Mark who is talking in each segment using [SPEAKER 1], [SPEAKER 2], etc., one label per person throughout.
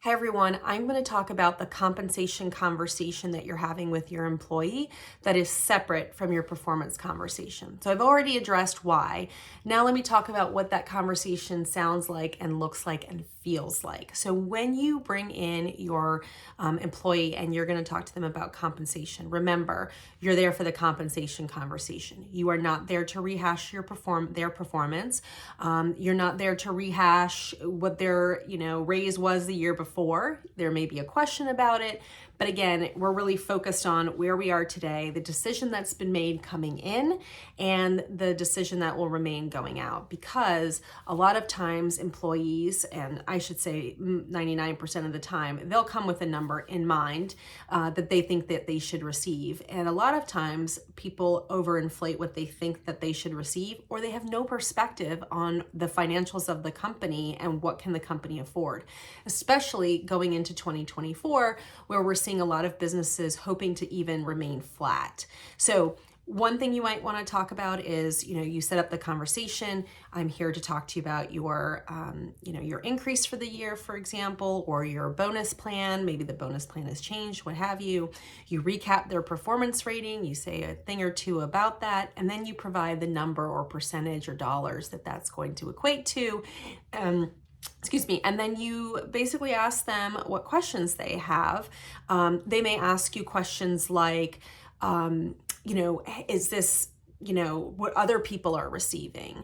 [SPEAKER 1] Hi everyone, I'm going to talk about the compensation conversation that you're having with your employee that is separate from your performance conversation. So I've already addressed why. Now let me talk about what that conversation sounds like and looks like and feels like. So when you bring in your employee and you're going to talk to them about compensation, remember, you're there for the compensation conversation. You are not there to rehash their performance. You're not there to rehash what their raise was the year before. There may be a question about it, but again, we're really focused on where we are today, the decision that's been made coming in, and the decision that will remain going out. Because a lot of times employees, and I should say 99% of the time, they'll come with a number in mind that they think that they should receive. And a lot of times people overinflate what they think that they should receive, or they have no perspective on the financials of the company and what can the company afford, especially going into 2024, where we're seeing a lot of businesses hoping to even remain flat. So one thing you might want to talk about is, you set up the conversation. I'm here to talk to you about your increase for the year, for example, or your bonus plan. Maybe the bonus plan has changed, what have you. You recap their performance rating. You say a thing or two about that, and then you provide the number or percentage or dollars that that's going to equate to. And then you basically ask them what questions they have. They may ask you questions like, is this, what other people are receiving?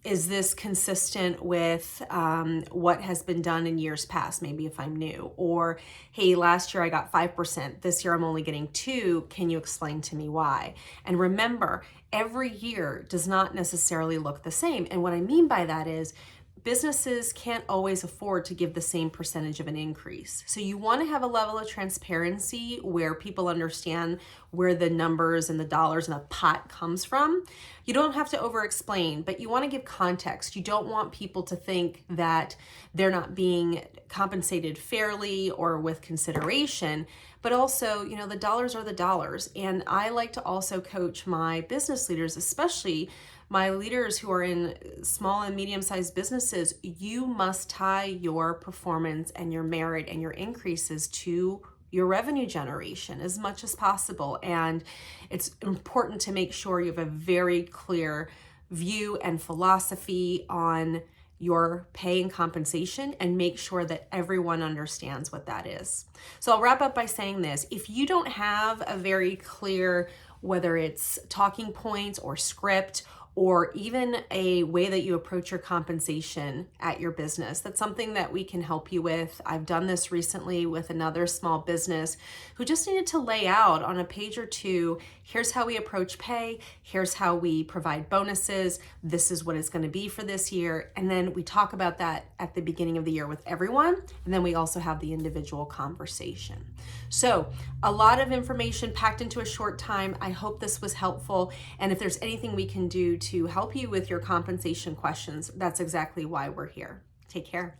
[SPEAKER 1] Is this consistent with what has been done in years past, maybe if I'm new? Or, hey, last year I got 5%, this year I'm only getting 2%, can you explain to me why? And remember, every year does not necessarily look the same. And what I mean by that is, businesses can't always afford to give the same percentage of an increase. So you want to have a level of transparency where people understand where the numbers and the dollars and the pot comes from. You don't have to over-explain, but you want to give context. You don't want people to think that they're not being compensated fairly or with consideration. But also, the dollars are the dollars. And I like to also coach my business leaders, especially my leaders who are in small and medium-sized businesses. You must tie your performance and your merit and your increases to your revenue generation as much as possible. And it's important to make sure you have a very clear view and philosophy on your pay and compensation, and make sure that everyone understands what that is. So I'll wrap up by saying this. If you don't have a very clear, whether it's talking points or script, or even a way that you approach your compensation at your business, that's something that we can help you with. I've done this recently with another small business who just needed to lay out on a page or two, here's how we approach pay, here's how we provide bonuses, this is what it's going to be for this year. And then we talk about that at the beginning of the year with everyone. And then we also have the individual conversation. So a lot of information packed into a short time. I hope this was helpful. And if there's anything we can do to help you with your compensation questions, that's exactly why we're here. Take care.